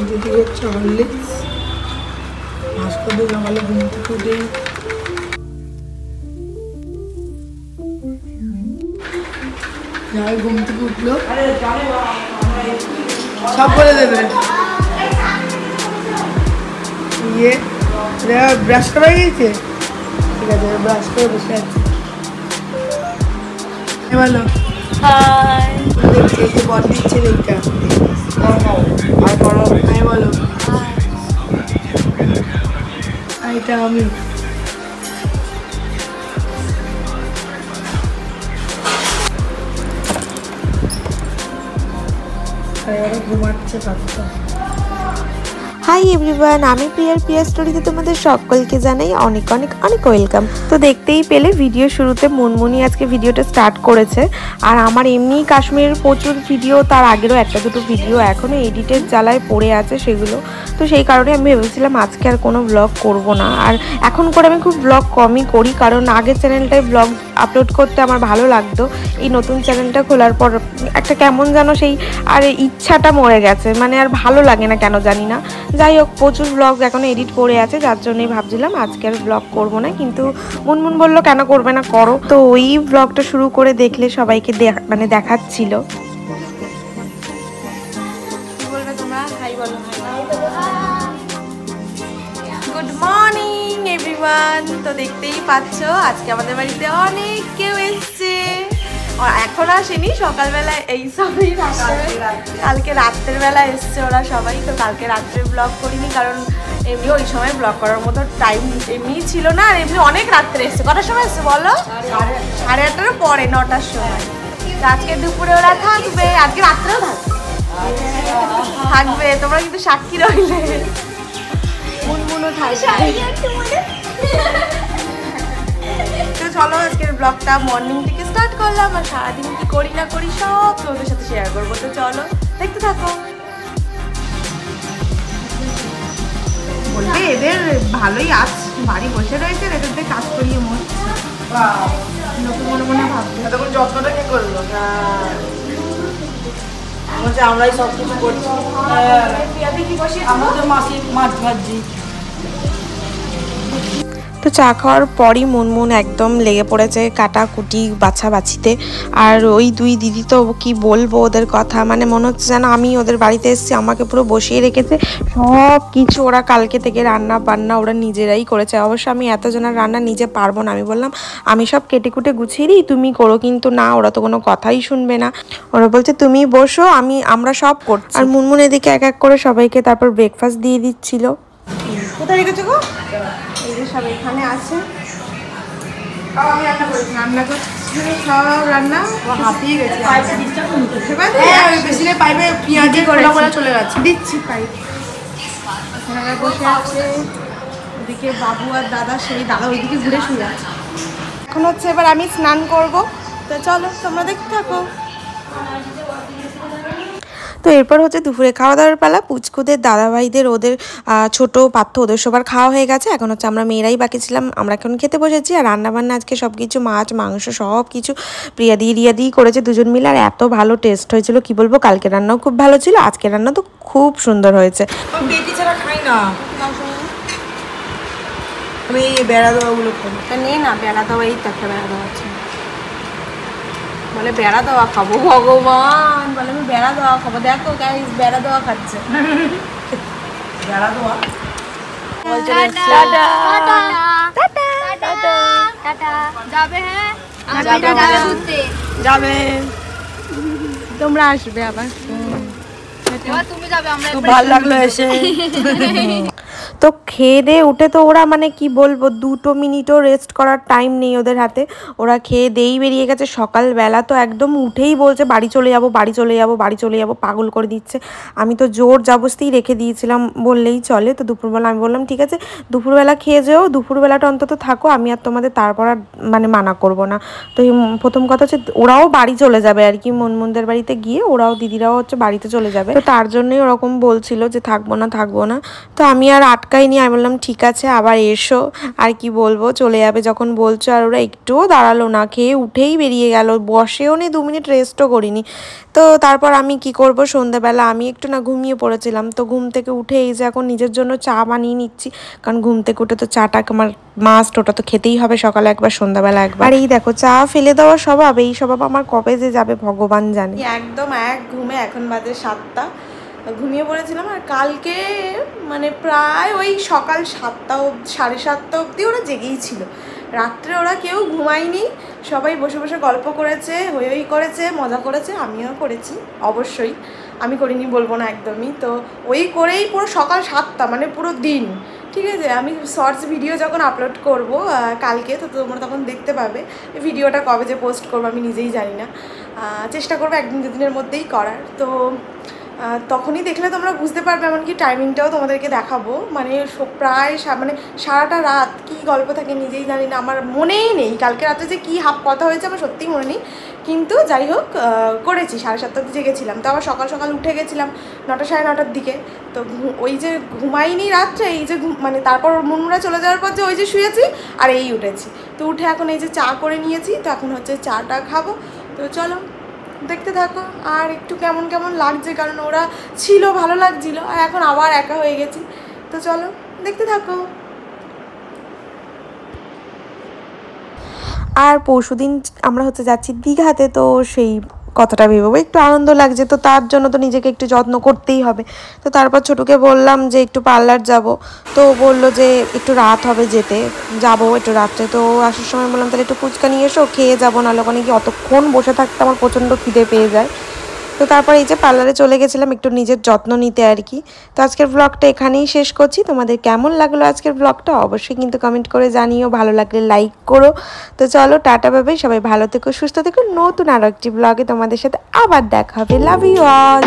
দিদি হচ্ছে হরলিক্স। ভাস্কর দিয়ে সকালে ঘুম থেকে উঠেই ঘুম থেকে উঠলো, সব বলে দেবে। ইয়ে ব্রাশ করা গিয়েছে, ঠিক আছে ব্রাশ করে বসে আছে। বলো দেখছি একটু বল দিচ্ছে দেখটা আর বড় আমি বলো এটা আমি ঘুমাচ্ছে বাচ্চা। হাই এভরিওয়ান, আমি প্রিয়া স্টোরিতে তোমাদের সকলকে জানাই অনেক অনেক অনেক ওয়েলকাম। তো দেখতেই পেলে ভিডিও শুরুতে মুনমুনি আজকে ভিডিওটা স্টার্ট করেছে। আর আমার এমনি কাশ্মীরের প্রচুর ভিডিও, তার আগেরও একটা দুটো ভিডিও এখনও এডিটের জ্বালায় পড়ে আছে সেগুলো। তো সেই কারণে আমি ভেবেছিলাম আজকে আর কোনো ব্লগ করব না। আর এখন করে আমি খুব ব্লগ কমই করি, কারণ আগের চ্যানেলটায় ব্লগ আপলোড করতে আমার ভালো লাগতো। এই নতুন চ্যানেলটা খোলার পর একটা কেমন যেন সেই আর ইচ্ছাটা মরে গেছে, মানে আর ভালো লাগে না কেন জানি না। যাই হোক, প্রচুর ব্লগ এখন এডিট পড়ে আছে, যার জন্যই ভাবছিলাম আজকে আর ব্লগ করবো না। কিন্তু মুনমুন বললো কেন করবে না, করো। তো ওই ব্লগটা শুরু করে দেখলে সবাইকে মানে দেখাচ্ছিল। Good morning everyone. তো দেখতেই পাচ্ছ আজকে আমাদের বাড়িতে অনেক কেউ এসছে। এখন আসেনি, সকালবেলায় এই সবই কালকে রাত্রের বেলা এসছে ওরা সবাই। তো কালকে রাত্রে ব্লগ করিনি, কারণ এমনি ওই সময় ব্লগ করার মতো টাইম এমনিই ছিল না। আর এমনি অনেক রাত্রে এসছে। কটার সময় এসছে বলো? 8:30 পরে, 9টার সময়। তো আজকে দুপুরে ওরা থাকবে, আজকে রাত্রেও থাকবে। তোমরা কিন্তু সাক্ষী রইলে। মুনমুনও থাকবে। তো চলো আজকের ব্লগটা মর্নিং থেকে স্টার্ট করলাম, আর সারাদিন কি করি না করি সব তোমাদের সাথে শেয়ার করবো। তো চলো দেখতে থাকো। বলবে এদের ভালোই আজ বাড়ি বসে রয়েছে, এদের কাজ করিয়ে মনে মনে ভাববে তখন যত্নটা কে করলো। আমরাই সব কিছু করছি, আমাদের মাছ ভাজি। তো চা খাওয়ার পরই মুনমুন একদম লেগে পড়েছে কাটাকুটি বাছাবাছিতে। আর ওই দুই দিদি তো কি বলবো ওদের কথা, মানে মনে হচ্ছে যেন আমি ওদের বাড়িতে এসেছি, আমাকে পুরো বসিয়ে রেখেছে। সব কিছু ওরা কালকে থেকে রান্না বান্না ওরা নিজেরাই করেছে। অবশ্য আমি এতজনের রান্না নিজে পারবো না। আমি বললাম আমি সব কেটে কুটে গুছিয়ে দিই, তুমি করো। কিন্তু না, ওরা তো কোনো কথাই শুনবে না। ওরা বলছে তুমি বসো, আমরা সব করছি। আর মুনমুন এদিকে এক এক করে সবাইকে তারপর ব্রেকফাস্ট দিয়ে দিচ্ছিল। কোথায় রেখেছো গো? এই যে সব এখানে আছে। আমি রান্না করেছি, রান্না করছি সব রান্না হাতিয়ে গেছে। পাইপে পেঁয়াজি করে চলে গেছে, দিচ্ছি পাইপ। এখানে বসে আছে, ওদিকে বাবু আর দাদা, সেই দাদা ওইদিকে ঘুরে শুয়ে আছে। এখন হচ্ছে এবার আমি স্নান করব। তো চলো তোমরা দেখতে থাকো। তো এরপর হচ্ছে দুপুরে খাওয়া দাওয়ার পালা। পুচকুদের দাদাভাইদের ওদের ছোট পাত্র ওদের সবার খাওয়া হয়ে গেছে। এখন হচ্ছে আমরা মেয়েরাই বাকি ছিলাম, আমরা এখন খেতে বসেছি। আর রান্নাবান্না আজকে সব কিছু মাছ মাংস সব কিছু রিয়া দিই করেছে দুজন মিলে। আর এত ভালো টেস্ট হয়েছিল কি বলবো। কালকে রান্নাও খুব ভালো ছিল, আজকের রান্না তো খুব সুন্দর হয়েছে। পেটি ছাড়া খাই না আমি, বেড়া দেওয়াগুলো খাই নিয়ে না। বেড়া দেওয়া, এই তো একটা বেড়া দেওয়া আছে, বলে বেড়া দেওয়া খাবো। ভগবান বলে আমি বেড়া দেওয়া খাবো। দেখো গাইস, বেড়া দেওয়া খাচ্ছে। বেড়া দেওয়া যাবে, তোমরা আসবে আবার। খুব ভালো লাগলো এসে। তো খেয়ে দিয়ে উঠে তো ওরা মানে কি বলবো, 2 মিনিটও রেস্ট করার টাইম নেই ওদের হাতে। ওরা খেয়ে দিয়েই বেরিয়ে গেছে। সকালবেলা তো একদম উঠেই বলছে বাড়ি চলে যাবো, বাড়ি চলে যাবো, বাড়ি চলে যাবো, পাগল করে দিচ্ছে। আমি তো জোর জবরদস্তিই রেখে দিয়েছিলাম বললেই চলে। তো দুপুরবেলা আমি বললাম ঠিক আছে দুপুরবেলা খেয়ে যেও, দুপুরবেলাটা অন্তত থাকো, আমি আর তোমাদের তারপর আর মানে মানা করব না। তো প্রথম কথা হচ্ছে ওরাও বাড়ি চলে যাবে আর কি, মুনমুনদের বাড়িতে গিয়ে ওরাও দিদিরাও হচ্ছে বাড়িতে চলে যাবে। তো তার জন্যই ওরকম বলছিল যে থাকবো না। তো আমি আর আটকাইনি। আমি বললাম ঠিক আছে আবার এসো, আর কি বলবো, চলে যাবে যখন বলছো। আর ওরা একটুও দাঁড়ালো না, খেয়ে উঠেই বেরিয়ে গেল, বসেও নি 2 মিনিট রেস্টও করিনি। তো তারপর আমি কি করব, সন্ধ্যাবেলা আমি একটু না ঘুমিয়ে পড়েছিলাম, তো ঘুম থেকে উঠে এই যে এখন নিজের জন্য চা বানিয়ে নিচ্ছি, কারণ ঘুম থেকে উঠে তো চাটা আমার মাস্ট, ওটা তো খেতেই হবে, সকালে একবার সন্ধ্যাবেলা একবার। আর এই দেখো চা ফেলে দেওয়ার স্বভাব, এই স্বভাব আমার কবে যে যাবে ভগবান জানে। একদম এক ঘুমে, এখন বাজে 7টা, ঘুমিয়ে পড়েছিলাম। আর কালকে মানে প্রায় ওই সকাল 7টা 7:30 অবধি ওরা জেগেই ছিল। রাত্রে ওরা কেউ ঘুমায়নি, সবাই বসে বসে গল্প করেছে, হই হই করেছে, মজা করেছে, আমিও করেছি অবশ্যই, আমি করিনি বলবো না একদমই। তো ওই করেই পুরো সকাল 7টা মানে পুরো দিন, ঠিক আছে। আমি শর্টস ভিডিও যখন আপলোড করব কালকে, তো তোমরা তখন দেখতে পাবে। ভিডিওটা কবে যে পোস্ট করবো আমি নিজেই জানি না, চেষ্টা করবো 1-2 দিনের মধ্যেই করার। তো তখনই দেখলে তোমরা বুঝতে পারবে, এমনকি টাইমিংটাও তোমাদেরকে দেখাবো। মানে প্রায় মানে সারাটা রাত কী গল্প থাকে নিজেই জানি না, আমার মনেই নেই কালকে রাতে যে কী হাফ কথা হয়েছে আমার সত্যিই মনে নেই। কিন্তু যাই হোক করেছি, 7:30 অবধি জেগেছিলাম। তো আবার সকাল সকাল উঠে গেছিলাম 9টা 9:30-র দিকে। তো ওই যে ঘুমাইনি রাত্রে, এই যে মানে তারপর মুনমুরা চলে যাওয়ার পর যে ওই যে শুয়েছি আর এই উঠেছি। তো উঠে এখন এই যে চা করে নিয়েছি, তো এখন হচ্ছে চাটা খাবো। তো চলো দেখতে থাকো। আর একটু কেমন কেমন লাগছে, কারণ ওরা ছিল ভালো লাগছিল, আর এখন আবার একা হয়ে গেছি। তো চলো দেখতে থাকো। আর পরশুদিন আমরা হচ্ছে যাচ্ছি দীঘাতে, তো সেই কথাটা ভেবেবো, একটু আনন্দ লাগছে, তো তার জন্য তো নিজেকে একটু যত্ন করতেই হবে। তো তারপর ছোটুকে বললাম যে একটু পার্লার যাব, তো বললো যে একটু রাত হবে যেতে, যাবো একটু রাত্রে। তো আসার সময় বললাম তাহলে একটু ফুচকা নিয়ে এসো, খেয়ে যাবো, নাহলে ওখানে কি অতক্ষণ বসে থাকতে আমার প্রচণ্ড খিদে পেয়ে যায়। তো তারপর এই যে পার্লারে চলে গেছিলাম একটু নিজের যত্ন নিতে আর কি। তো আজকের ব্লগটা এখানেই শেষ করছি। তোমাদের কেমন লাগলো আজকের ব্লগটা অবশ্যই কিন্তু কমেন্ট করে জানিও, ভালো লাগলে লাইক করো। তো চলো টাটা বাই, সবাই ভালো থেকো, সুস্থ থেকো। নতুন আরো একটি ব্লগে তোমাদের সাথে আবার দেখা হবে। Love you all.